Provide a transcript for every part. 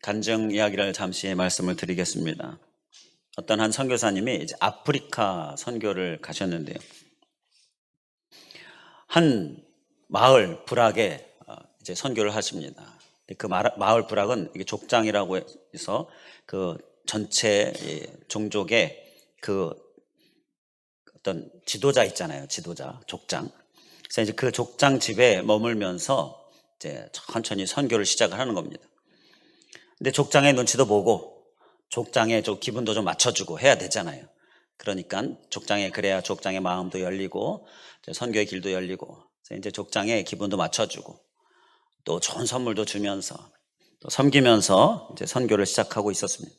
간증 이야기를 잠시 말씀을 드리겠습니다. 어떤 한 선교사님이 이제 아프리카 선교를 가셨는데요. 한 마을 부락에 이제 선교를 하십니다. 그 마을 부락은 이게 족장이라고 해서 그 전체 종족의 그 어떤 지도자 있잖아요. 지도자, 족장. 그래서 이제 그 족장 집에 머물면서 이제 천천히 선교를 시작을 하는 겁니다. 근데 족장의 눈치도 보고 족장의 좀 기분도 좀 맞춰주고 해야 되잖아요. 그러니까 그래야 족장의 마음도 열리고 선교의 길도 열리고, 그래서 이제 족장의 기분도 맞춰주고 또 좋은 선물도 주면서 또 섬기면서 이제 선교를 시작하고 있었습니다.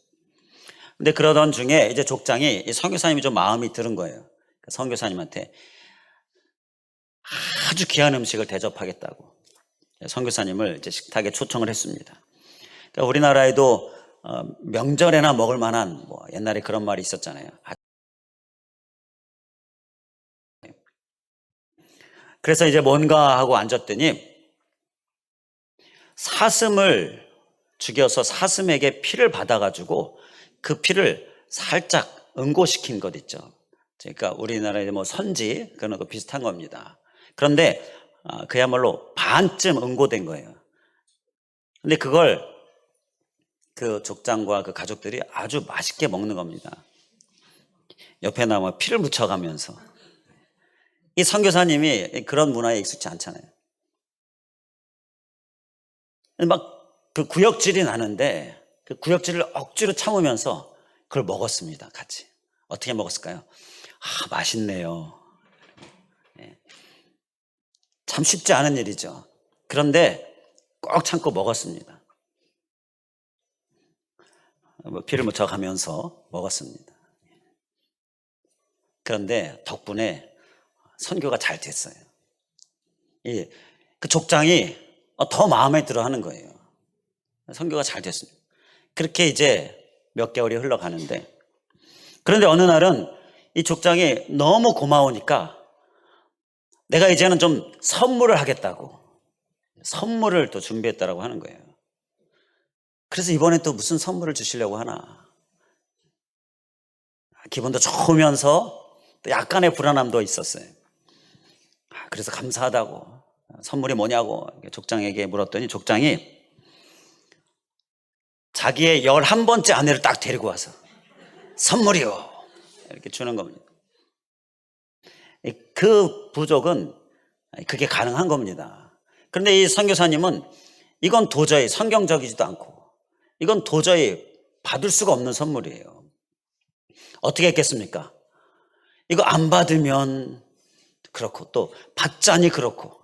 근데 그러던 중에 이제 족장이 이 선교사님이 좀 마음이 들은 거예요. 선교사님한테 아주 귀한 음식을 대접하겠다고 선교사님을 이제 식탁에 초청을 했습니다. 그러니까 우리나라에도 명절에나 먹을 만한 옛날에 그런 말이 있었잖아요. 그래서 이제 뭔가 하고 앉았더니 사슴을 죽여서 사슴에게 피를 받아가지고 그 피를 살짝 응고시킨 것 있죠. 그러니까 우리나라에 선지 그런 거 비슷한 겁니다. 그런데 그야말로 반쯤 응고된 거예요. 근데 그걸 그 족장과 그 가족들이 아주 맛있게 먹는 겁니다. 옆에 나와 피를 묻혀가면서. 이 선교사님이 그런 문화에 익숙치 않잖아요. 막 그 구역질이 나는데 그 구역질을 억지로 참으면서 그걸 먹었습니다. 같이. 어떻게 먹었을까요? 맛있네요. 참 쉽지 않은 일이죠. 그런데 꼭 참고 먹었습니다. 피를 묻혀가면서 먹었습니다. 그런데 덕분에 선교가 잘 됐어요. 그 족장이 더 마음에 들어 하는 거예요. 선교가 잘 됐습니다. 그렇게 이제 몇 개월이 흘러가는데, 그런데 어느 날은 이 족장이 너무 고마우니까 내가 이제는 좀 선물을 하겠다고 선물을 또 준비했다라고 하는 거예요. 그래서 이번에 또 무슨 선물을 주시려고 하나. 기분도 좋으면서 또 약간의 불안함도 있었어요. 그래서 감사하다고 선물이 뭐냐고 족장에게 물었더니 족장이 자기의 11번째 아내를 딱 데리고 와서 선물이요 이렇게 주는 겁니다. 그 부족은 그게 가능한 겁니다. 그런데 이 선교사님은 이건 도저히 성경적이지도 않고 이건 도저히 받을 수가 없는 선물이에요. 어떻게 했겠습니까? 이거 안 받으면 그렇고 또 받자니 그렇고.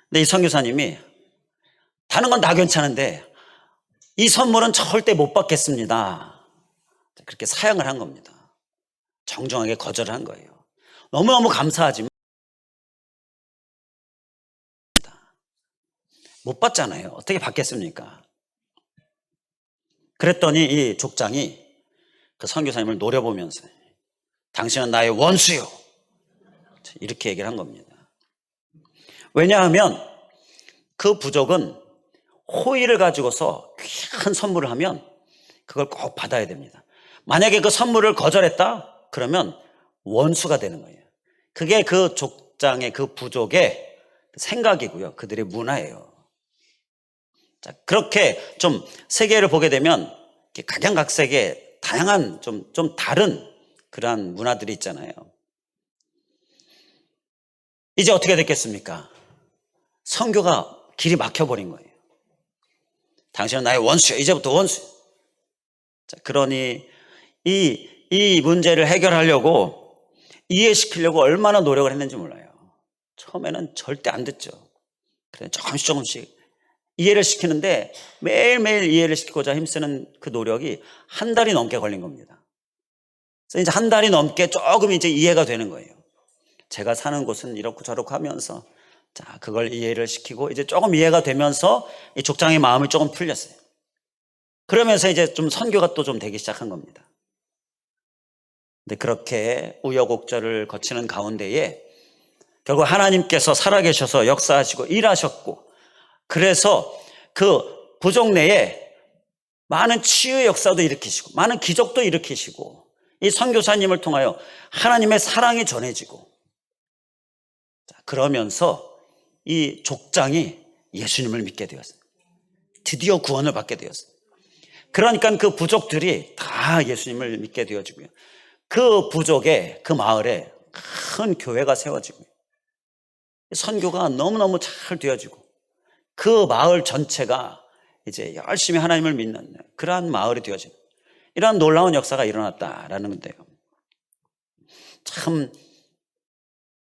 근데 이 선교사님이 다른 건 다 괜찮은데 이 선물은 절대 못 받겠습니다. 그렇게 사양을 한 겁니다. 정중하게 거절을 한 거예요. 너무너무 감사하지만 못 받잖아요. 어떻게 받겠습니까? 그랬더니 이 족장이 그 선교사님을 노려보면서 당신은 나의 원수요 이렇게 얘기를 한 겁니다. 왜냐하면 그 부족은 호의를 가지고서 귀한 선물을 하면 그걸 꼭 받아야 됩니다. 만약에 그 선물을 거절했다 그러면 원수가 되는 거예요. 그게 그 족장의 그 부족의 생각이고요. 그들의 문화예요. 자, 그렇게 좀 세계를 보게 되면 각양각색의 다양한 좀 다른 그러한 문화들이 있잖아요. 이제 어떻게 됐겠습니까? 선교가 길이 막혀버린 거예요. 당신은 나의 원수야. 이제부터 원수. 자, 그러니 이 문제를 해결하려고 이해시키려고 얼마나 노력을 했는지 몰라요. 처음에는 절대 안 듣죠. 그래 조금씩 이해를 시키는데 매일매일 이해를 시키고자 힘쓰는 그 노력이 한 달이 넘게 걸린 겁니다. 그래서 이제 한 달이 넘게 조금 이제 이해가 되는 거예요. 제가 사는 곳은 이렇고 저렇고 하면서 자, 그걸 이해를 시키고 이제 조금 이해가 되면서 이 족장의 마음이 조금 풀렸어요. 그러면서 이제 좀 선교가 또 좀 되기 시작한 겁니다. 근데 그렇게 우여곡절을 거치는 가운데에 결국 하나님께서 살아계셔서 역사하시고 일하셨고, 그래서 그 부족 내에 많은 치유의 역사도 일으키시고 많은 기적도 일으키시고 이 선교사님을 통하여 하나님의 사랑이 전해지고 그러면서 이 족장이 예수님을 믿게 되었어요. 드디어 구원을 받게 되었어요. 그러니까 그 부족들이 다 예수님을 믿게 되어지고요. 그 부족에 그 마을에 큰 교회가 세워지고요. 선교가 너무너무 잘 되어지고 그 마을 전체가 이제 열심히 하나님을 믿는 그러한 마을이 되어지는 이러한 놀라운 역사가 일어났다라는 건데요. 참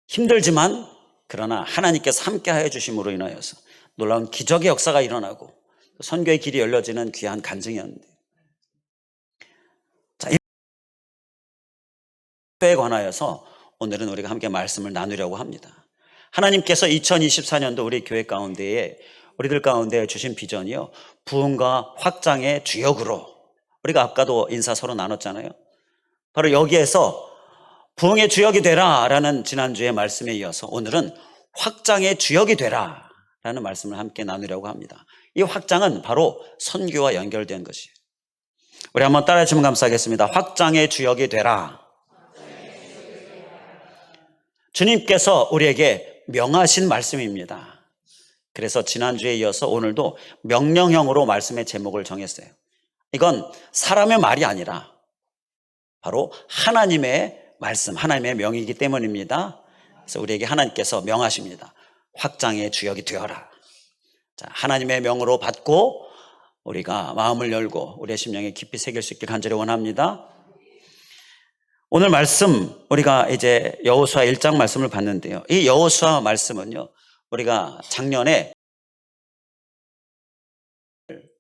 힘들지만 그러나 하나님께서 함께하여 주심으로 인하여서 놀라운 기적의 역사가 일어나고 선교의 길이 열려지는 귀한 간증이었는데, 자, 이 교회에 관하여서 오늘은 우리가 함께 말씀을 나누려고 합니다. 하나님께서 2024년도 우리 교회 가운데에 우리들 가운데 주신 비전이요, 부흥과 확장의 주역으로, 우리가 아까도 인사 서로 나눴잖아요. 바로 여기에서 부흥의 주역이 되라 라는 지난주의 말씀에 이어서 오늘은 확장의 주역이 되라 라는 말씀을 함께 나누려고 합니다. 이 확장은 바로 선교와 연결된 것이에요. 우리 한번 따라해 주시면 감사하겠습니다. 확장의 주역이 되라. 주님께서 우리에게 명하신 말씀입니다. 그래서 지난주에 이어서 오늘도 명령형으로 말씀의 제목을 정했어요. 이건 사람의 말이 아니라 바로 하나님의 말씀, 하나님의 명이기 때문입니다. 그래서 우리에게 하나님께서 명하십니다. 확장의 주역이 되어라. 자, 하나님의 명으로 받고 우리가 마음을 열고 우리의 심령에 깊이 새길 수 있길 간절히 원합니다. 오늘 말씀 우리가 이제 여호수아 1장 말씀을 봤는데요. 이 여호수아 말씀은요, 우리가 작년에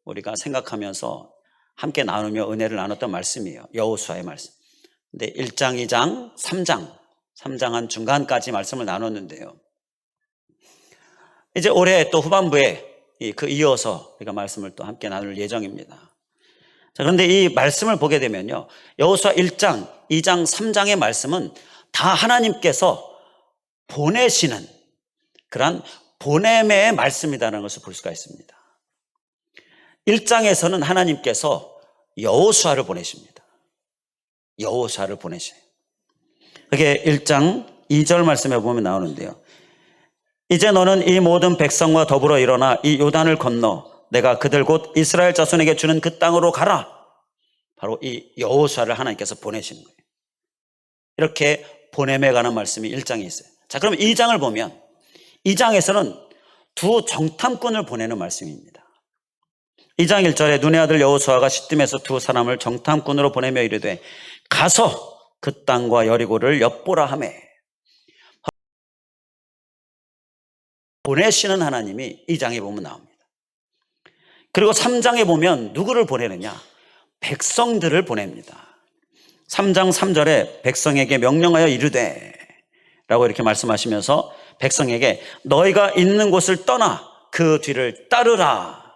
우리가 생각하면서 함께 나누며 은혜를 나눴던 말씀이에요. 여호수아의 말씀. 근데 1장, 2장, 3장 한 중간까지 말씀을 나눴는데요. 이제 올해 또 후반부에 그 이어서 우리가 말씀을 또 함께 나눌 예정입니다. 자, 그런데 이 말씀을 보게 되면요, 여호수아 1장, 2장, 3장의 말씀은 다 하나님께서 보내시는 그러한 보냄의 말씀이라는 것을 볼 수가 있습니다. 1장에서는 하나님께서 여호수아를 보내십니다. 여호수아를 보내셔요. 그게 1장 2절 말씀에 보면 나오는데요. 이제 너는 이 모든 백성과 더불어 일어나 이 요단을 건너 내가 그들 곧 이스라엘 자손에게 주는 그 땅으로 가라. 바로 이 여호수아를 하나님께서 보내시는 거예요. 이렇게 보냄에 관한 말씀이 1장에 있어요. 자, 그럼 2장을 보면 2장에서는 두 정탐꾼을 보내는 말씀입니다. 2장 1절에 눈의 아들 여호수아가 시딤에서 두 사람을 정탐꾼으로 보내며 이르되 가서 그 땅과 여리고를 엿보라 하매, 보내시는 하나님이 2장에 보면 나옵니다. 그리고 3장에 보면 누구를 보내느냐? 백성들을 보냅니다. 3장 3절에 백성에게 명령하여 이르되 라고 이렇게 말씀하시면서 백성에게 너희가 있는 곳을 떠나 그 뒤를 따르라,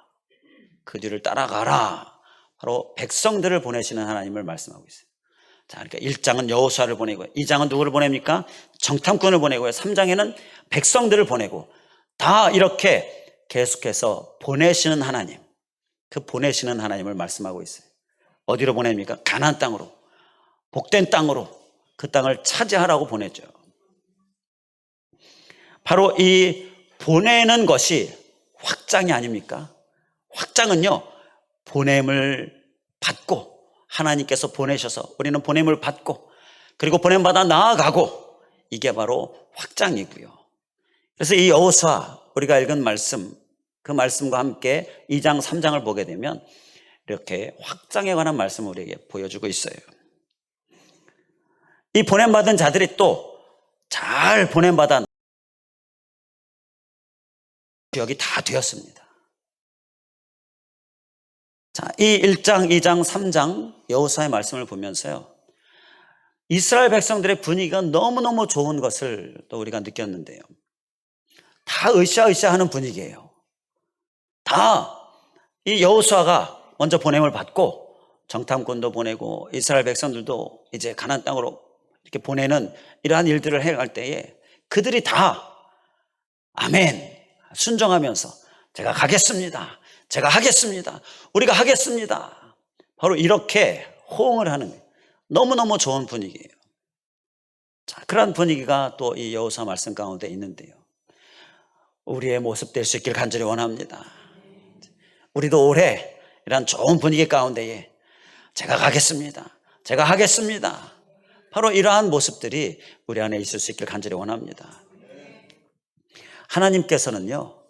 그 뒤를 따라가라, 바로 백성들을 보내시는 하나님을 말씀하고 있어요. 자, 그러니까 1장은 여호수아를 보내고 2장은 누구를 보냅니까? 정탐꾼을 보내고요. 3장에는 백성들을 보내고, 다 이렇게 계속해서 보내시는 하나님, 그 보내시는 하나님을 말씀하고 있어요. 어디로 보냅니까? 가나안 땅으로, 복된 땅으로, 그 땅을 차지하라고 보냈죠. 바로 이 보내는 것이 확장이 아닙니까? 확장은요, 보냄을 받고, 하나님께서 보내셔서 우리는 보냄을 받고, 그리고 보냄받아 나아가고, 이게 바로 확장이고요. 그래서 이 여호수아, 우리가 읽은 말씀, 그 말씀과 함께 2장, 3장을 보게 되면 이렇게 확장에 관한 말씀을 우리에게 보여주고 있어요. 이 보냄받은 자들이 또 잘 보냄받아 지역이 다 되었습니다. 자, 이 1장, 2장, 3장 여호수아의 말씀을 보면서요, 이스라엘 백성들의 분위기가 너무너무 좋은 것을 또 우리가 느꼈는데요. 다 으쌰으쌰 하는 분위기예요. 다 이 여호수아가 먼저 보냄을 받고 정탐꾼도 보내고 이스라엘 백성들도 이제 가나안 땅으로 이렇게 보내는 이러한 일들을 해갈 때에 그들이 다 아멘 순종하면서 제가 가겠습니다, 제가 하겠습니다. 우리가 하겠습니다. 바로 이렇게 호응을 하는 거예요. 너무너무 좋은 분위기예요. 자, 그런 분위기가 또 이 여호수아 말씀 가운데 있는데요. 우리의 모습 될 수 있길 간절히 원합니다. 우리도 올해 이런 좋은 분위기 가운데에 제가 가겠습니다. 제가 하겠습니다. 바로 이러한 모습들이 우리 안에 있을 수 있길 간절히 원합니다. 하나님께서는요,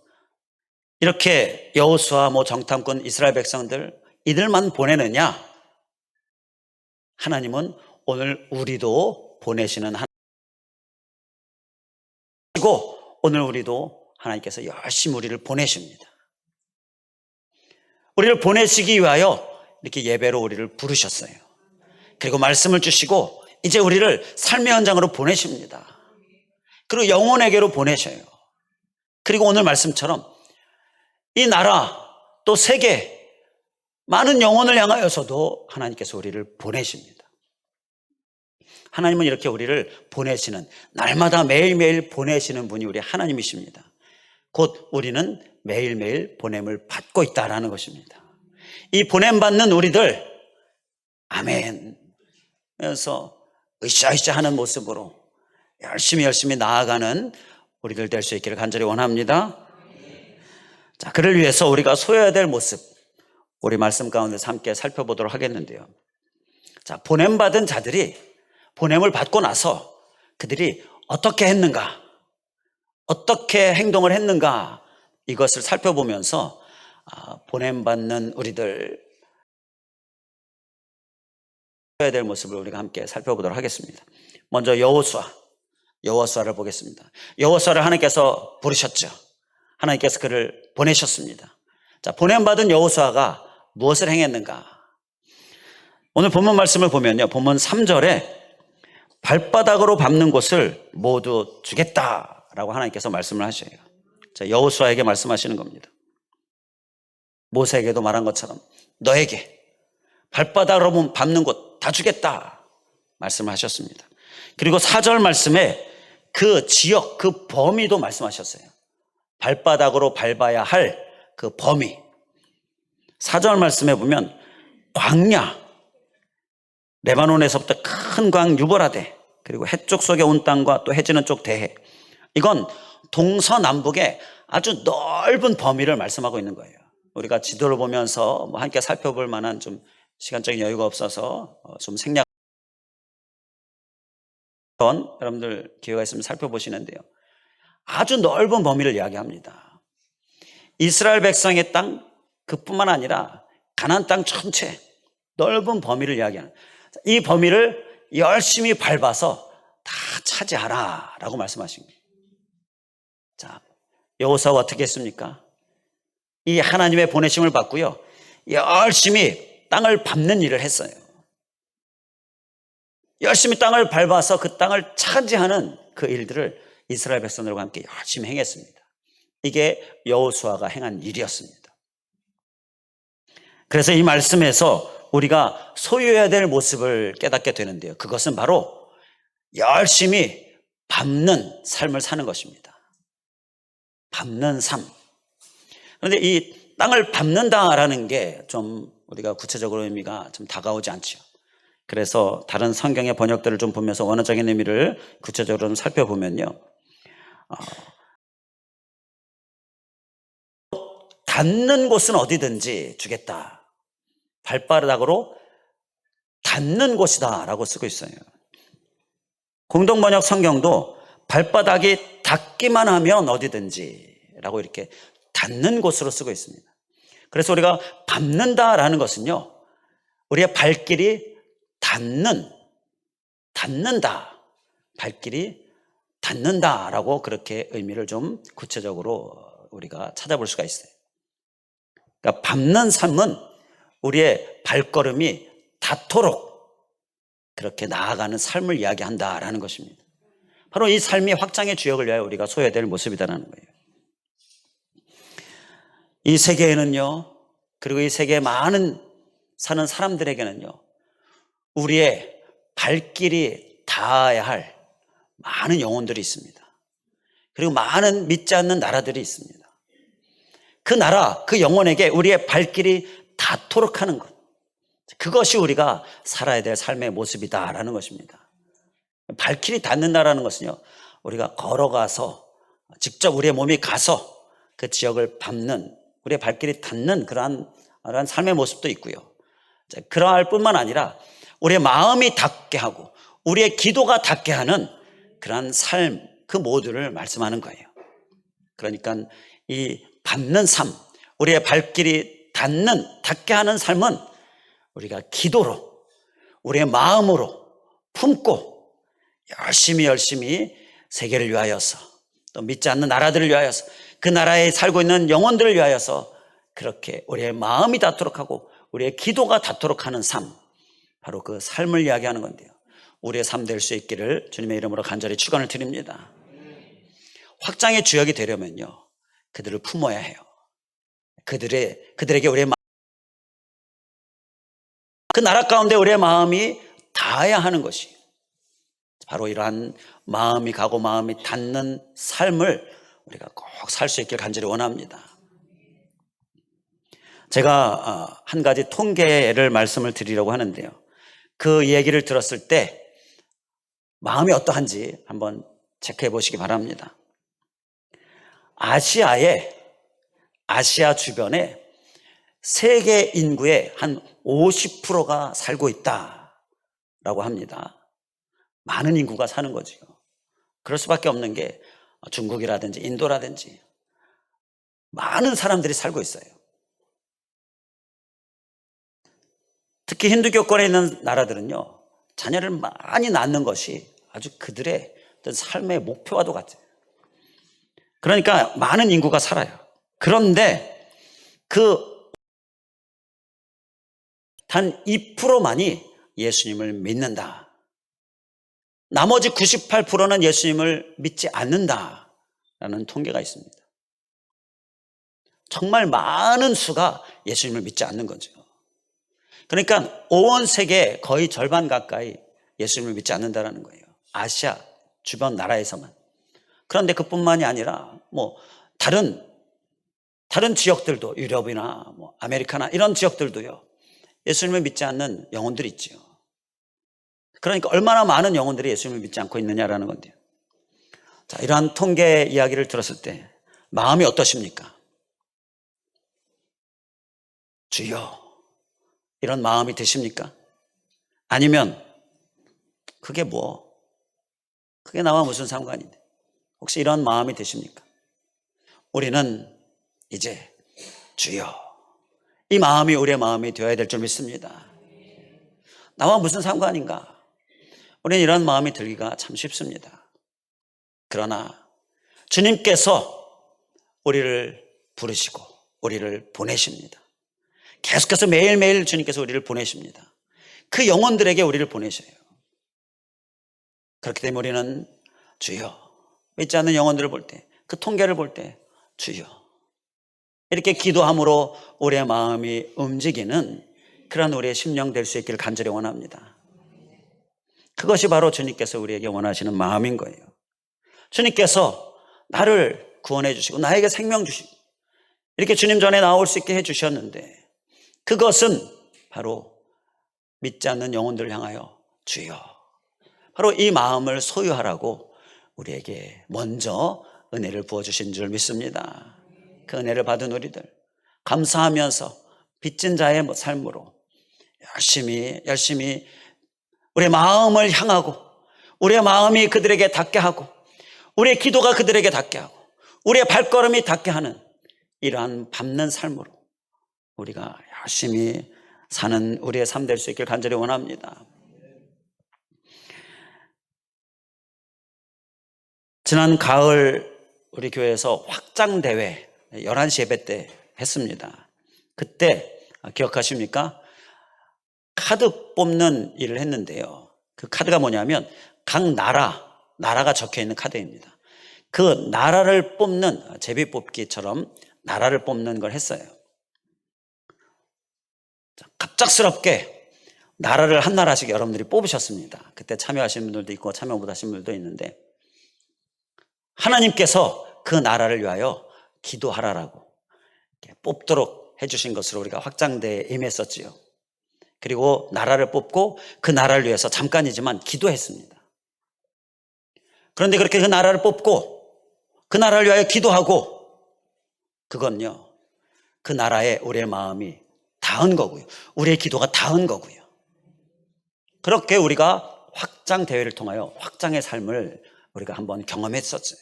이렇게 여호수아 정탐꾼 이스라엘 백성들 이들만 보내느냐? 하나님은 오늘 우리도 보내시는 하나님이고, 오늘 우리도 하나님께서 열심히 우리를 보내십니다. 우리를 보내시기 위하여 이렇게 예배로 우리를 부르셨어요. 그리고 말씀을 주시고 이제 우리를 삶의 현장으로 보내십니다. 그리고 영혼에게로 보내셔요. 그리고 오늘 말씀처럼 이 나라 또 세계 많은 영혼을 향하여서도 하나님께서 우리를 보내십니다. 하나님은 이렇게 우리를 보내시는, 날마다 매일매일 보내시는 분이 우리 하나님이십니다. 곧 우리는 매일매일 보냄을 받고 있다라는 것입니다. 이 보냄받는 우리들, 아멘 그래서 으쌰으쌰 하는 모습으로 열심히 나아가는 우리들 될 수 있기를 간절히 원합니다. 자, 그를 위해서 우리가 소유해야 될 모습, 우리 말씀 가운데서 함께 살펴보도록 하겠는데요. 자, 보냄받은 자들이 보냄을 받고 나서 그들이 어떻게 했는가, 어떻게 행동을 했는가, 이것을 살펴보면서 보냄받는 우리들 해야 될 모습을 우리가 함께 살펴보도록 하겠습니다. 먼저 여호수아를 보겠습니다. 여호수아를 하나님께서 부르셨죠. 하나님께서 그를 보내셨습니다. 자, 보냄받은 여호수아가 무엇을 행했는가? 오늘 본문 말씀을 보면요, 본문 3절에 발바닥으로 밟는 곳을 모두 주겠다라고 하나님께서 말씀을 하셔요. 자, 여호수아에게 말씀하시는 겁니다. 모세에게도 말한 것처럼 너에게 발바닥으로 밟는 곳 다 주겠다 말씀하셨습니다. 그리고 4절 말씀에 그 지역, 그 범위도 말씀하셨어요. 발바닥으로 밟아야 할 그 범위. 4절 말씀에 보면 광야, 레바논에서부터 큰 광 유보라데, 그리고 해쪽 속에 온 땅과 또 해지는 쪽 대해, 이건 동서남북의 아주 넓은 범위를 말씀하고 있는 거예요. 우리가 지도를 보면서 함께 살펴볼 만한 좀 시간적인 여유가 없어서 좀 생략, 여러분들 기회가 있으면 살펴보시는데요, 아주 넓은 범위를 이야기합니다. 이스라엘 백성의 땅 그뿐만 아니라 가나안 땅 전체 넓은 범위를 이야기하는, 이 범위를 열심히 밟아서 다 차지하라 라고 말씀하신 거예요. 자, 여호수아가 어떻게 했습니까? 이 하나님의 보내심을 받고요, 열심히 땅을 밟는 일을 했어요. 열심히 땅을 밟아서 그 땅을 차지하는 그 일들을 이스라엘 백성들과 함께 열심히 행했습니다. 이게 여호수아가 행한 일이었습니다. 그래서 이 말씀에서 우리가 소유해야 될 모습을 깨닫게 되는데요, 그것은 바로 열심히 밟는 삶을 사는 것입니다. 밟는 삶. 그런데 이 땅을 밟는다라는 게 좀 우리가 구체적으로 의미가 좀 다가오지 않죠. 그래서 다른 성경의 번역들을 좀 보면서 원어적인 의미를 구체적으로 좀 살펴보면요, 닿는 곳은 어디든지 주겠다. 발바닥으로 닿는 곳이다 라고 쓰고 있어요. 공동번역 성경도 발바닥이 닿기만 하면 어디든지 라고 이렇게 닿는 곳으로 쓰고 있습니다. 그래서 우리가 밟는다라는 것은요, 우리의 발길이 닿는다, 발길이 닿는다라고 그렇게 의미를 좀 구체적으로 우리가 찾아볼 수가 있어요. 그러니까 밟는 삶은 우리의 발걸음이 닿도록 그렇게 나아가는 삶을 이야기한다라는 것입니다. 바로 이 삶이 확장의 주역을 위하여 우리가 소유해야 될 모습이다라는 거예요. 이 세계에는요, 그리고 이 세계에 많은 사는 사람들에게는요, 우리의 발길이 닿아야 할 많은 영혼들이 있습니다. 그리고 많은 믿지 않는 나라들이 있습니다. 그 나라, 그 영혼에게 우리의 발길이 닿도록 하는 것. 그것이 우리가 살아야 될 삶의 모습이다라는 것입니다. 발길이 닿는다라는 것은요, 우리가 걸어가서 직접 우리의 몸이 가서 그 지역을 밟는, 우리의 발길이 닿는 그러한 삶의 모습도 있고요. 그러할 뿐만 아니라 우리의 마음이 닿게 하고 우리의 기도가 닿게 하는 그러한 삶, 그 모두를 말씀하는 거예요. 그러니까 이 밟는 삶, 우리의 발길이 닿게 하는 삶은 우리가 기도로, 우리의 마음으로 품고 열심히 세계를 위하여서, 또 믿지 않는 나라들을 위하여서, 그 나라에 살고 있는 영혼들을 위하여서 그렇게 우리의 마음이 닿도록 하고 우리의 기도가 닿도록 하는 삶, 바로 그 삶을 이야기하는 건데요. 우리의 삶 될 수 있기를 주님의 이름으로 간절히 축원을 드립니다. 확장의 주역이 되려면요, 그들을 품어야 해요. 그들에게 우리의 그 나라 가운데 우리의 마음이 닿아야 하는 것이, 바로 이러한 마음이 가고 마음이 닿는 삶을 우리가 꼭 살 수 있길 간절히 원합니다. 제가 한 가지 통계를 말씀을 드리려고 하는데요, 그 얘기를 들었을 때 마음이 어떠한지 한번 체크해 보시기 바랍니다. 아시아 주변에 세계 인구의 한 50%가 살고 있다라고 합니다. 많은 인구가 사는 거죠. 그럴 수밖에 없는 게 중국이라든지 인도라든지 많은 사람들이 살고 있어요. 특히 힌두교권에 있는 나라들은요, 자녀를 많이 낳는 것이 아주 그들의 어떤 삶의 목표와도 같아요. 그러니까 많은 인구가 살아요. 그런데 단 2%만이 예수님을 믿는다. 나머지 98%는 예수님을 믿지 않는다라는 통계가 있습니다. 정말 많은 수가 예수님을 믿지 않는 거죠. 그러니까 온 세계 거의 절반 가까이 예수님을 믿지 않는다라는 거예요. 아시아 주변 나라에서만. 그런데 그뿐만이 아니라 다른 지역들도, 유럽이나 아메리카나 이런 지역들도요, 예수님을 믿지 않는 영혼들이 있죠. 그러니까 얼마나 많은 영혼들이 예수님을 믿지 않고 있느냐라는 건데요. 자, 이러한 통계 이야기를 들었을 때 마음이 어떠십니까? 주여, 이런 마음이 드십니까? 아니면 그게 나와 무슨 상관인데, 혹시 이런 마음이 드십니까? 우리는 이제 주여, 이 마음이 우리의 마음이 되어야 될 줄 믿습니다. 나와 무슨 상관인가? 우리는 이런 마음이 들기가 참 쉽습니다. 그러나 주님께서 우리를 부르시고 우리를 보내십니다. 계속해서 매일매일 주님께서 우리를 보내십니다. 그 영혼들에게 우리를 보내셔요. 그렇기 때문에 우리는 주여, 믿지 않는 영혼들을 볼 때, 그 통계를 볼 때 주여, 이렇게 기도함으로 우리의 마음이 움직이는 그런 우리의 심령 될 수 있기를 간절히 원합니다. 그것이 바로 주님께서 우리에게 원하시는 마음인 거예요. 주님께서 나를 구원해 주시고 나에게 생명 주시고 이렇게 주님 전에 나올 수 있게 해 주셨는데, 그것은 바로 믿지 않는 영혼들을 향하여 주여, 바로 이 마음을 소유하라고 우리에게 먼저 은혜를 부어주신 줄 믿습니다. 그 은혜를 받은 우리들 감사하면서 빚진 자의 삶으로 열심히 우리의 마음을 향하고, 우리의 마음이 그들에게 닿게 하고, 우리의 기도가 그들에게 닿게 하고, 우리의 발걸음이 닿게 하는 이러한 밟는 삶으로 우리가 열심히 사는 우리의 삶 될 수 있길 간절히 원합니다. 지난 가을 우리 교회에서 확장대회 11시 예배 때 했습니다. 그때 기억하십니까? 카드 뽑는 일을 했는데요, 그 카드가 뭐냐면 각 나라가 적혀 있는 카드입니다. 그 나라를 뽑는, 제비뽑기처럼 나라를 뽑는 걸 했어요. 갑작스럽게 나라를 한 나라씩 여러분들이 뽑으셨습니다. 그때 참여하신 분들도 있고 참여 못하신 분들도 있는데, 하나님께서 그 나라를 위하여 기도하라라고 뽑도록 해주신 것으로 우리가 확장대에 임했었지요. 그리고 나라를 뽑고 그 나라를 위해서 잠깐이지만 기도했습니다. 그런데 그렇게 그 나라를 뽑고 그 나라를 위하여 기도하고, 그건요, 그 나라에 우리의 마음이 닿은 거고요, 우리의 기도가 닿은 거고요. 그렇게 우리가 확장 대회를 통하여 확장의 삶을 우리가 한번 경험했었어요.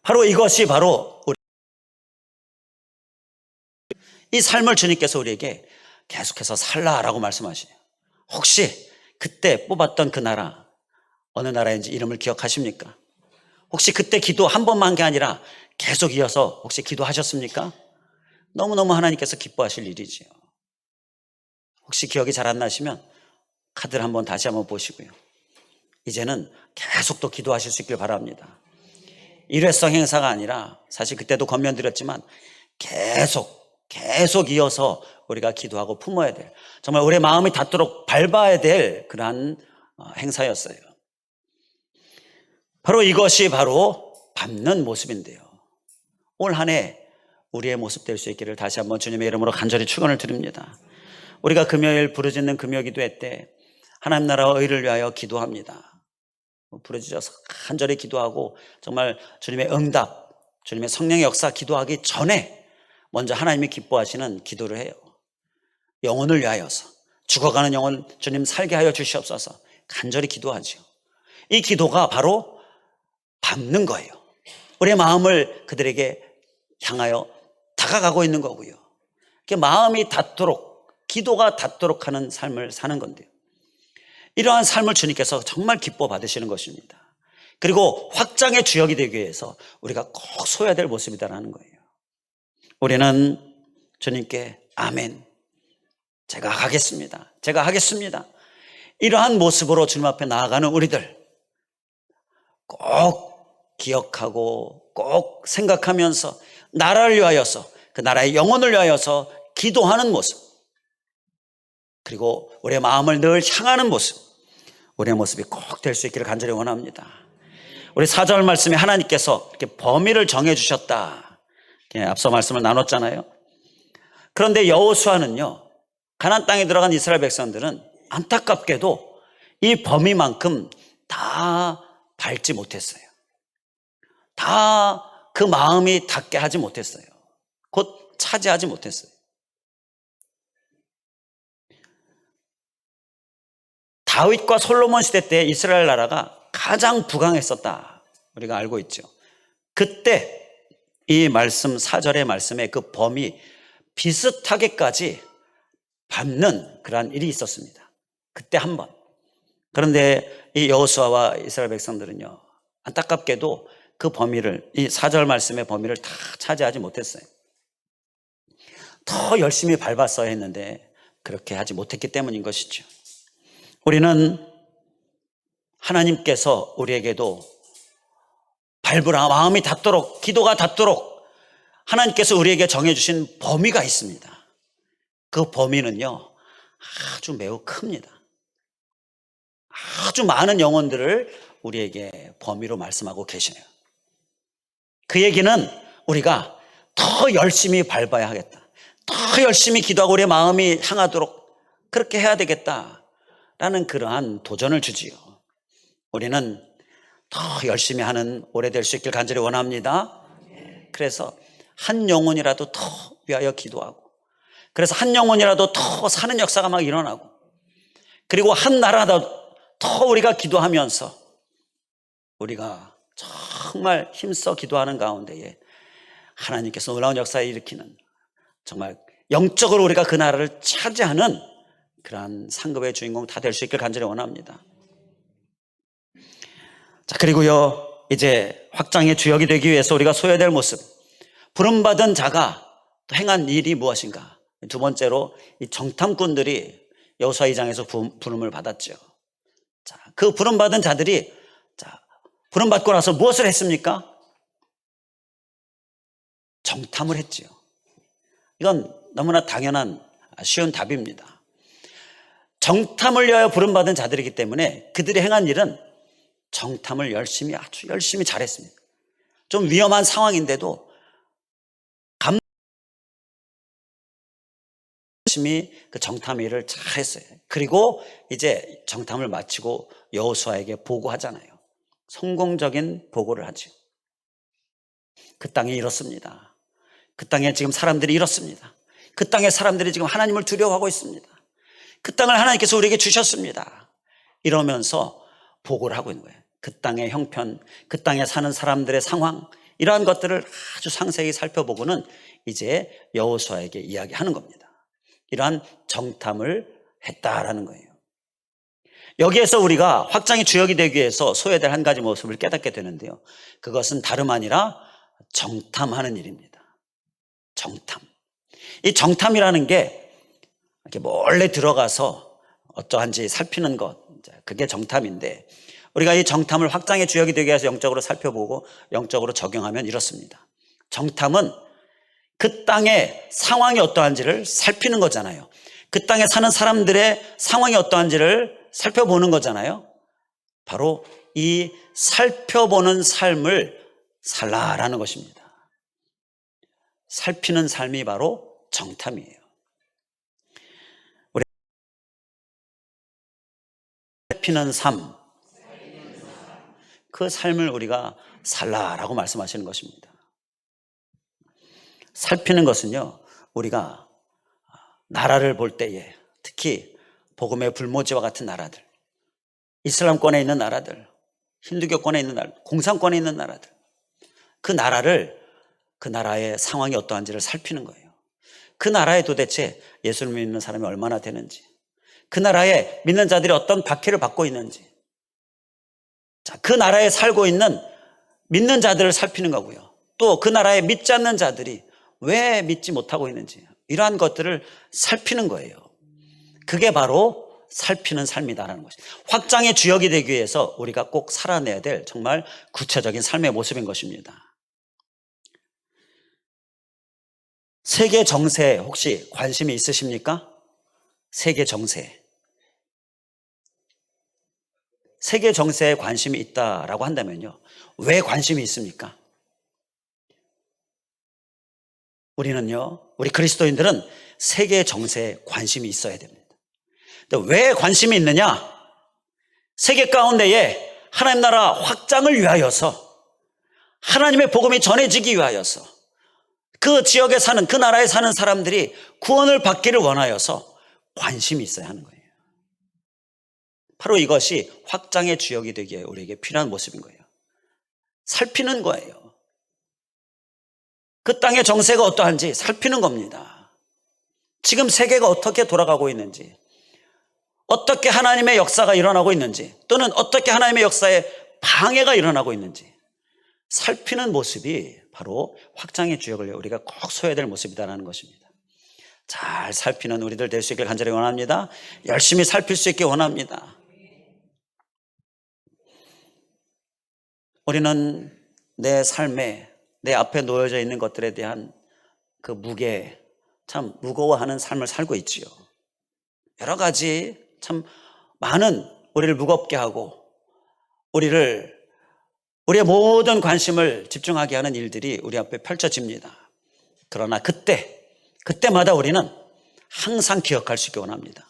바로 이것이 바로 이 삶을 주님께서 우리에게 계속해서 살라라고 말씀하시네요. 혹시 그때 뽑았던 그 나라, 어느 나라인지 이름을 기억하십니까? 혹시 그때 기도 한 번만 한 게 아니라 계속 이어서 혹시 기도하셨습니까? 너무너무 하나님께서 기뻐하실 일이지요. 혹시 기억이 잘 안 나시면 카드를 한번 다시 한번 보시고요, 이제는 계속 또 기도하실 수 있길 바랍니다. 일회성 행사가 아니라, 사실 그때도 권면드렸지만 계속 이어서 우리가 기도하고 품어야 될, 정말 우리의 마음이 닿도록 밟아야 될 그러한 행사였어요. 바로 이것이 바로 밟는 모습인데요, 올 한 해 우리의 모습 될 수 있기를 다시 한번 주님의 이름으로 간절히 축원을 드립니다. 우리가 금요일 부르짖는 금요기도회 때 하나님 나라와 의를 위하여 기도합니다. 부르짖어서 간절히 기도하고 정말 주님의 응답, 주님의 성령의 역사 기도하기 전에 먼저 하나님이 기뻐하시는 기도를 해요. 영혼을 위하여서, 죽어가는 영혼 주님 살게 하여 주시옵소서 간절히 기도하죠. 이 기도가 바로 밟는 거예요. 우리의 마음을 그들에게 향하여 다가가고 있는 거고요, 이렇게 마음이 닿도록, 기도가 닿도록 하는 삶을 사는 건데요, 이러한 삶을 주님께서 정말 기뻐 받으시는 것입니다. 그리고 확장의 주역이 되기 위해서 우리가 꼭 소해야 될 모습이다라는 거예요. 우리는 주님께 아멘, 제가 하겠습니다, 제가 하겠습니다, 이러한 모습으로 주님 앞에 나아가는 우리들 꼭 기억하고 꼭 생각하면서 나라를 위하여서, 그 나라의 영혼을 위하여서 기도하는 모습, 그리고 우리의 마음을 늘 향하는 모습, 우리의 모습이 꼭 될 수 있기를 간절히 원합니다. 우리 4절 말씀에 하나님께서 이렇게 범위를 정해주셨다, 앞서 말씀을 나눴잖아요. 그런데 여호수아는요, 가나안 땅에 들어간 이스라엘 백성들은 안타깝게도 이 범위만큼 다 밟지 못했어요. 다 그 마음이 닿게 하지 못했어요. 곧 차지하지 못했어요. 다윗과 솔로몬 시대 때 이스라엘 나라가 가장 부강했었다, 우리가 알고 있죠. 그때 이 말씀 4절의 말씀에 그 범위 비슷하게까지 밟는 그러한 일이 있었습니다. 그때 한 번. 그런데 이 여호수아와 이스라엘 백성들은요, 안타깝게도 그 범위를, 이 4절 말씀의 범위를 다 차지하지 못했어요. 더 열심히 밟았어야 했는데 그렇게 하지 못했기 때문인 것이죠. 우리는 하나님께서 우리에게도 밟으라, 마음이 닿도록, 기도가 닿도록 하나님께서 우리에게 정해주신 범위가 있습니다. 그 범위는요, 아주 매우 큽니다. 아주 많은 영혼들을 우리에게 범위로 말씀하고 계시네요. 그 얘기는 우리가 더 열심히 밟아야 하겠다, 더 열심히 기도하고 우리의 마음이 향하도록 그렇게 해야 되겠다라는 그러한 도전을 주지요. 우리는 더 열심히 하는 올해 될 수 있길 간절히 원합니다. 그래서 한 영혼이라도 더 위하여 기도하고, 그래서 한 영혼이라도 더 사는 역사가 막 일어나고, 그리고 한 나라도 더 우리가 기도하면서 우리가 정말 힘써 기도하는 가운데에 하나님께서 놀라운 역사를 일으키는, 정말 영적으로 우리가 그 나라를 차지하는 그러한 상급의 주인공 다 될 수 있길 간절히 원합니다. 자, 그리고요, 이제 확장의 주역이 되기 위해서 우리가 소유해야 될 모습, 부름받은 자가 또 행한 일이 무엇인가. 두 번째로 이 정탐꾼들이 여호수아 2장에서 부름을 받았죠. 자, 그 부름받은 자들이 부름받고 나서 무엇을 했습니까? 정탐을 했지요. 이건 너무나 당연한 쉬운 답입니다. 정탐을 위하여 부름받은 자들이기 때문에 그들이 행한 일은 정탐을 아주 열심히 잘했습니다. 좀 위험한 상황인데도 열심히 그 정탐 일을 잘 했어요. 그리고 이제 정탐을 마치고 여호수아에게 보고하잖아요. 성공적인 보고를 하죠. 그 땅이 이렇습니다. 그 땅에 지금 사람들이 이렇습니다. 그 땅의 사람들이 지금 하나님을 두려워하고 있습니다. 그 땅을 하나님께서 우리에게 주셨습니다. 이러면서 보고를 하고 있는 거예요. 그 땅의 형편, 그 땅에 사는 사람들의 상황, 이러한 것들을 아주 상세히 살펴보고는 이제 여호수아에게 이야기하는 겁니다. 이러한 정탐을 했다라는 거예요. 여기에서 우리가 확장의 주역이 되기 위해서 소외될 한 가지 모습을 깨닫게 되는데요. 그것은 다름 아니라 정탐하는 일입니다. 정탐. 이 정탐이라는 게 이렇게 몰래 들어가서 어떠한지 살피는 것, 그게 정탐인데, 우리가 이 정탐을 확장의 주역이 되기 위해서 영적으로 살펴보고 영적으로 적용하면 이렇습니다. 정탐은 그 땅의 상황이 어떠한지를 살피는 거잖아요. 그 땅에 사는 사람들의 상황이 어떠한지를 살펴보는 거잖아요. 바로 이 살펴보는 삶을 살라라는 것입니다. 살피는 삶이 바로 정탐이에요. 우리 살피는 삶, 그 삶을 우리가 살라라고 말씀하시는 것입니다. 살피는 것은요, 우리가 나라를 볼 때에, 특히 복음의 불모지와 같은 나라들, 이슬람권에 있는 나라들, 힌두교권에 있는 나라들, 공산권에 있는 나라들, 그 나라를, 그 나라의 상황이 어떠한지를 살피는 거예요. 그 나라에 도대체 예수를 믿는 사람이 얼마나 되는지, 그 나라에 믿는 자들이 어떤 박해를 받고 있는지, 자, 그 나라에 살고 있는 믿는 자들을 살피는 거고요. 또 그 나라에 믿지 않는 자들이 왜 믿지 못하고 있는지, 이러한 것들을 살피는 거예요. 그게 바로 살피는 삶이다라는 것입니다. 확장의 주역이 되기 위해서 우리가 꼭 살아내야 될 정말 구체적인 삶의 모습인 것입니다. 세계 정세에 혹시 관심이 있으십니까? 세계 정세. 세계 정세에 관심이 있다라고 한다면요, 왜 관심이 있습니까? 우리 그리스도인들은 세계 정세에 관심이 있어야 됩니다. 근데 왜 관심이 있느냐? 세계 가운데에 하나님 나라 확장을 위하여서, 하나님의 복음이 전해지기 위하여서, 그 지역에 사는, 그 나라에 사는 사람들이 구원을 받기를 원하여서 관심이 있어야 하는 거예요. 바로 이것이 확장의 주역이 되기에 우리에게 필요한 모습인 거예요. 살피는 거예요. 그 땅의 정세가 어떠한지 살피는 겁니다. 지금 세계가 어떻게 돌아가고 있는지, 어떻게 하나님의 역사가 일어나고 있는지, 또는 어떻게 하나님의 역사에 방해가 일어나고 있는지 살피는 모습이 바로 확장의 주역을 우리가 꼭 서야 될 모습이다라는 것입니다. 잘 살피는 우리들 될 수 있길 간절히 원합니다. 열심히 살필 수 있길 원합니다. 우리는 내 삶에, 내 앞에 놓여져 있는 것들에 대한 그 무게, 참 무거워하는 삶을 살고 있지요. 여러 가지 참 많은 우리를 무겁게 하고 우리의 모든 관심을 집중하게 하는 일들이 우리 앞에 펼쳐집니다. 그러나 그때마다 우리는 항상 기억할 수 있기 원합니다.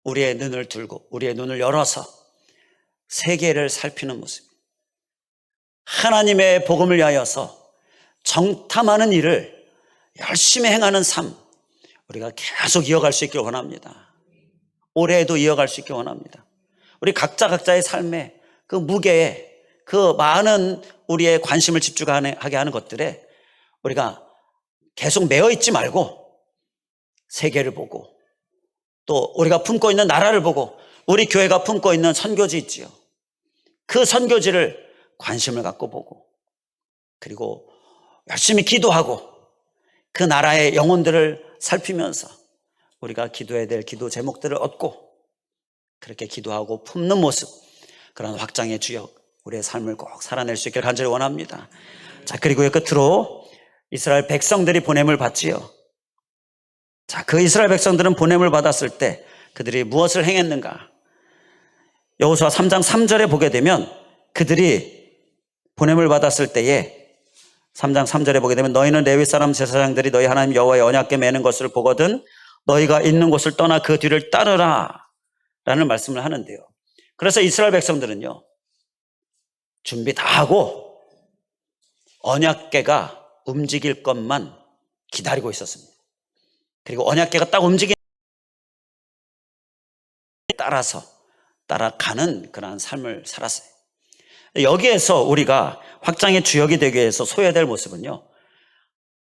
우리의 눈을 들고 우리의 눈을 열어서 세계를 살피는 모습, 하나님의 복음을 위하여서 정탐하는 일을 열심히 행하는 삶, 우리가 계속 이어갈 수 있길 원합니다. 올해에도 이어갈 수 있길 원합니다. 우리 각자의 삶에 그 무게에, 그 많은 우리의 관심을 집중하게 하는 것들에 우리가 계속 매여 있지 말고 세계를 보고, 또 우리가 품고 있는 나라를 보고, 우리 교회가 품고 있는 선교지 있지요. 그 선교지를 관심을 갖고 보고, 그리고 열심히 기도하고 그 나라의 영혼들을 살피면서 우리가 기도해야 될 기도 제목들을 얻고 그렇게 기도하고 품는 모습, 그런 확장의 주역, 우리의 삶을 꼭 살아낼 수 있기를 간절히 원합니다. 자, 그리고 끝으로 이스라엘 백성들이 보냄을 받지요. 자, 그 이스라엘 백성들은 보냄을 받았을 때 그들이 무엇을 행했는가? 여호수아 3장 3절에 보게 되면 그들이 보냄을 받았을 때에 3장 3절에 보게 되면 너희는 레위 사람 제사장들이 너희 하나님 여호와의 언약궤 매는 것을 보거든 너희가 있는 곳을 떠나 그 뒤를 따르라 라는 말씀을 하는데요. 그래서 이스라엘 백성들은요, 준비 다 하고 언약궤가 움직일 것만 기다리고 있었습니다. 그리고 언약궤가 딱 움직이는 따라서 따라가는 그러한 삶을 살았어요. 여기에서 우리가 확장의 주역이 되기 위해서 소유해야 될 모습은요,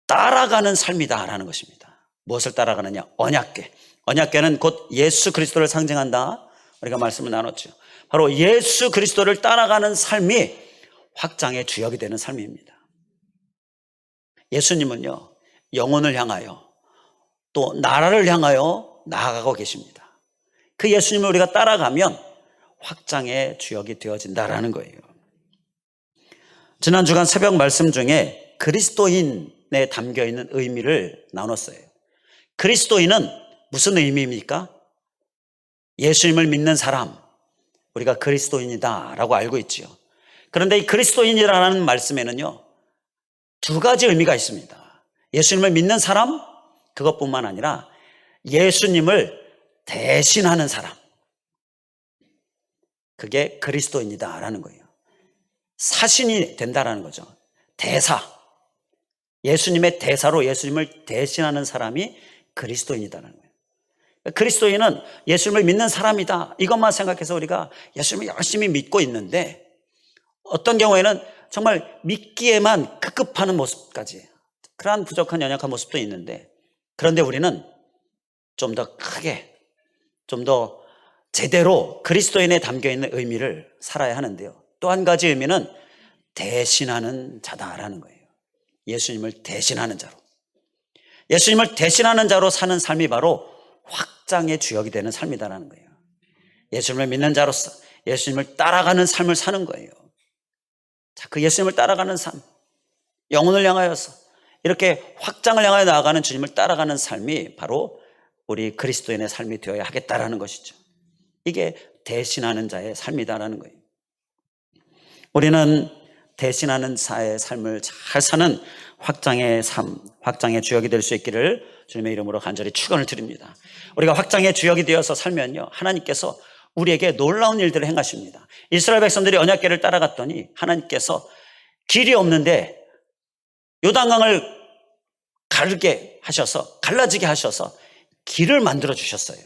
따라가는 삶이다라는 것입니다. 무엇을 따라가느냐? 언약궤. 언약궤는 곧 예수 그리스도를 상징한다. 우리가 말씀을 나눴죠. 바로 예수 그리스도를 따라가는 삶이 확장의 주역이 되는 삶입니다. 예수님은요, 영혼을 향하여 또 나라를 향하여 나아가고 계십니다. 그 예수님을 우리가 따라가면 확장의 주역이 되어진다라는 거예요. 지난 주간 새벽 말씀 중에 그리스도인에 담겨있는 의미를 나눴어요. 그리스도인은 무슨 의미입니까? 예수님을 믿는 사람, 우리가 그리스도인이다 라고 알고 있지요. 그런데 이 그리스도인이라는 말씀에는요, 두 가지 의미가 있습니다. 예수님을 믿는 사람, 그것뿐만 아니라 예수님을 대신하는 사람, 그게 그리스도인이다라는 거예요. 사신이 된다라는 거죠. 대사, 예수님의 대사로 예수님을 대신하는 사람이 그리스도인이다라는 거예요. 그리스도인은 예수님을 믿는 사람이다, 이것만 생각해서 우리가 예수님을 열심히 믿고 있는데, 어떤 경우에는 정말 믿기에만 급급하는 모습까지, 그러한 부족한 연약한 모습도 있는데, 그런데 우리는 좀 더 크게, 좀 더 제대로 그리스도인에 담겨있는 의미를 살아야 하는데요, 또 한 가지 의미는 대신하는 자다라는 거예요. 예수님을 대신하는 자로, 예수님을 대신하는 자로 사는 삶이 바로 확장의 주역이 되는 삶이다라는 거예요. 예수님을 믿는 자로서 예수님을 따라가는 삶을 사는 거예요. 자, 그 예수님을 따라가는 삶, 영혼을 향하여서 이렇게 확장을 향하여 나아가는 주님을 따라가는 삶이 바로 우리 그리스도인의 삶이 되어야 하겠다라는 것이죠. 이게 대신하는 자의 삶이다라는 거예요. 우리는 대신하는 자의 삶을 잘 사는 확장의 삶, 확장의 주역이 될 수 있기를 주님의 이름으로 간절히 축원을 드립니다. 우리가 확장의 주역이 되어서 살면요, 하나님께서 우리에게 놀라운 일들을 행하십니다. 이스라엘 백성들이 언약궤를 따라갔더니 하나님께서 길이 없는데 요단강을 가르게 하셔서, 갈라지게 하셔서 길을 만들어 주셨어요.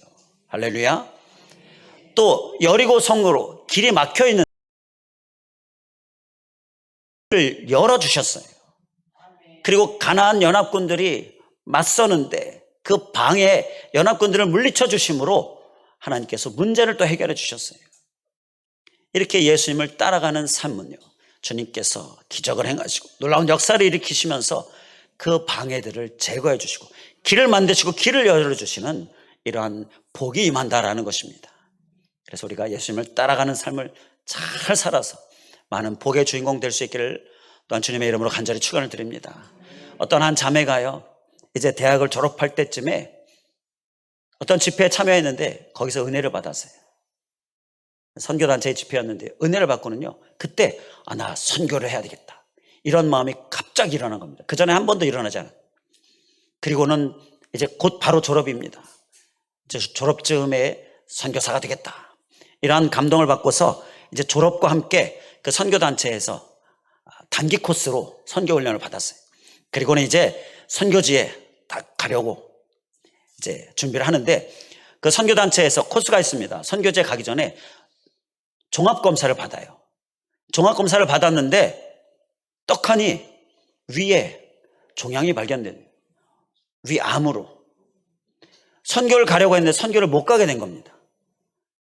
할렐루야. 또 여리고 성으로 길이 막혀 있는 길을 열어 주셨어요. 그리고 가나안 연합군들이 맞서는데 그 방에 연합군들을 물리쳐 주심으로 하나님께서 문제를 또 해결해 주셨어요. 이렇게 예수님을 따라가는 삶은요, 주님께서 기적을 행하시고 놀라운 역사를 일으키시면서 그 방해들을 제거해 주시고 길을 만드시고 길을 열어주시는 이러한 복이 임한다라는 것입니다. 그래서 우리가 예수님을 따라가는 삶을 잘 살아서 많은 복의 주인공 될 수 있기를 또한 주님의 이름으로 간절히 축원을 드립니다. 어떤 한 자매가요, 이제 대학을 졸업할 때쯤에 어떤 집회에 참여했는데 거기서 은혜를 받았어요. 선교단체의 집회였는데 은혜를 받고는요, 그때 나 선교를 해야 되겠다, 이런 마음이 갑자기 일어난 겁니다. 그 전에 한 번도 일어나지 않아요. 그리고는 이제 곧 바로 졸업입니다. 이제 졸업 즈음에 선교사가 되겠다, 이러한 감동을 받고서 이제 졸업과 함께 그 선교단체에서 단기 코스로 선교 훈련을 받았어요. 그리고는 이제 선교지에 다 가려고 이제 준비를 하는데, 그 선교단체에서 코스가 있습니다. 선교지에 가기 전에 종합검사를 받아요. 종합검사를 받았는데 떡하니 위에 종양이 발견된, 위암으로 선교를 가려고 했는데 선교를 못 가게 된 겁니다.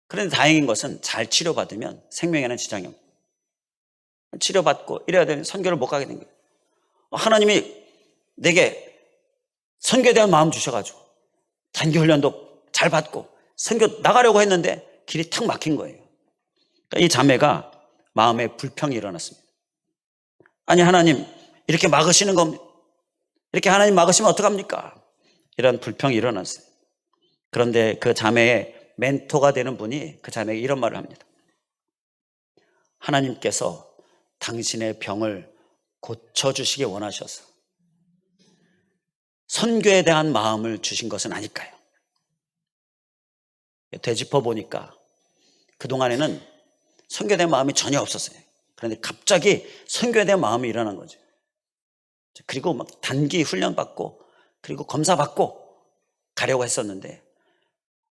그런데 다행인 것은 잘 치료받으면 생명에는 지장이 없고, 치료받고 이래야 되는 선교를 못 가게 된 거예요. 하나님이 내게 선교에 대한 마음 주셔가지고 단기 훈련도 잘 받고 선교 나가려고 했는데 길이 탁 막힌 거예요. 그러니까 이 자매가 마음에 불평이 일어났습니다. 아니, 하나님 이렇게 막으시는 겁니다. 이렇게 하나님 막으시면 어떡합니까? 이런 불평이 일어났어요. 그런데 그 자매의 멘토가 되는 분이 그 자매에게 이런 말을 합니다. 하나님께서 당신의 병을 고쳐주시기 원하셔서 선교에 대한 마음을 주신 것은 아닐까요? 되짚어 보니까 그동안에는 선교에 대한 마음이 전혀 없었어요. 그런데 갑자기 선교에 대한 마음이 일어난 거죠. 그리고 막 단기 훈련 받고 그리고 검사 받고 가려고 했었는데,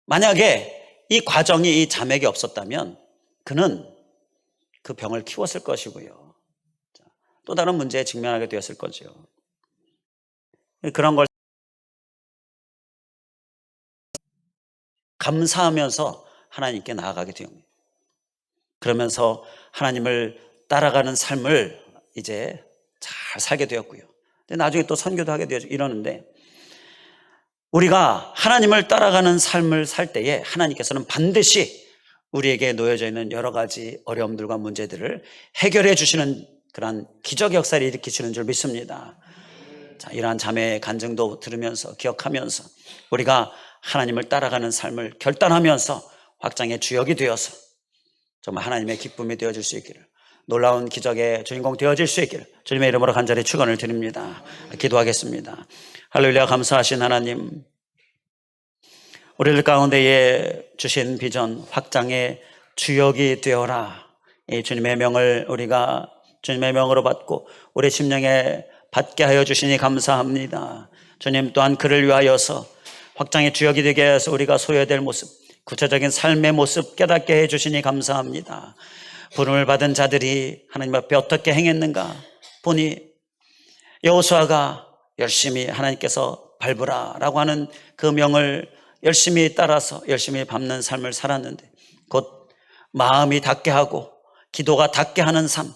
만약에 이 과정이 이 자매에게 없었다면 그는 그 병을 키웠을 것이고요, 또 다른 문제에 직면하게 되었을 거죠. 그런 걸 감사하면서 하나님께 나아가게 됩니다. 그러면서 하나님을 따라가는 삶을 이제 잘 살게 되었고요. 근데 나중에 또 선교도 하게 되었죠. 이러는데, 우리가 하나님을 따라가는 삶을 살 때에 하나님께서는 반드시 우리에게 놓여져 있는 여러 가지 어려움들과 문제들을 해결해 주시는 그런 기적의 역사를 일으키시는 줄 믿습니다. 자, 이러한 자매의 간증도 들으면서 기억하면서 우리가 하나님을 따라가는 삶을 결단하면서 확장의 주역이 되어서 정말 하나님의 기쁨이 되어질 수 있기를, 놀라운 기적의 주인공 되어질 수 있기를 주님의 이름으로 간절히 축원을 드립니다. 기도하겠습니다. 할렐루야. 감사하신 하나님, 우리들 가운데에 주신 비전 확장의 주역이 되어라, 이 주님의 명을 우리가 주님의 명으로 받고 우리 심령에 받게 하여 주시니 감사합니다. 주님 또한 그를 위하여서 확장의 주역이 되게 해서 우리가 소유될 모습, 구체적인 삶의 모습 깨닫게 해 주시니 감사합니다. 부름을 받은 자들이 하나님 앞에 어떻게 행했는가 보니, 여호수아가 열심히 하나님께서 밟으라 라고 하는 그 명을 열심히 따라서 열심히 밟는 삶을 살았는데, 곧 마음이 닿게 하고 기도가 닿게 하는 삶,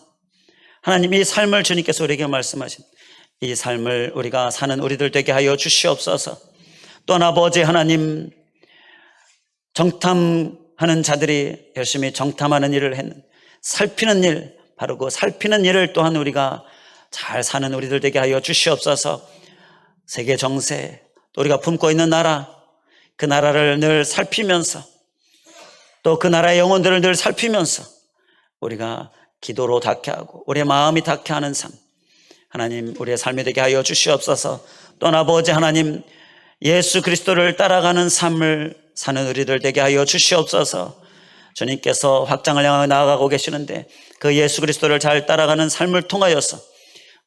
하나님 이 삶을 주님께서 우리에게 말씀하신 이 삶을 우리가 사는 우리들 되게 하여 주시옵소서. 또한 아버지 하나님, 정탐하는 자들이 열심히 정탐하는 일을 했는, 살피는 일, 바로 그 살피는 일을 또한 우리가 잘 사는 우리들 되게 하여 주시옵소서. 세계 정세, 또 우리가 품고 있는 나라, 그 나라를 늘 살피면서 또 그 나라의 영혼들을 늘 살피면서 우리가 기도로 닿게 하고 우리의 마음이 닿게 하는 삶, 하나님 우리의 삶이 되게 하여 주시옵소서. 또한 아버지 하나님, 예수 그리스도를 따라가는 삶을 사는 우리들 되게 하여 주시옵소서. 주님께서 확장을 향하여 나아가고 계시는데 그 예수 그리스도를 잘 따라가는 삶을 통하여서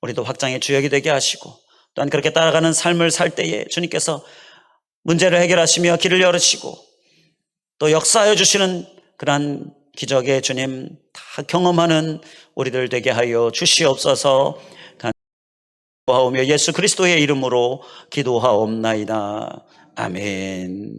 우리도 확장의 주역이 되게 하시고, 또한 그렇게 따라가는 삶을 살 때에 주님께서 문제를 해결하시며 길을 열으시고 또 역사하여 주시는 그러한 기적의 주님 다 경험하는 우리들 되게 하여 주시옵소서. 간구하오며 예수 그리스도의 이름으로 기도하옵나이다. 아멘.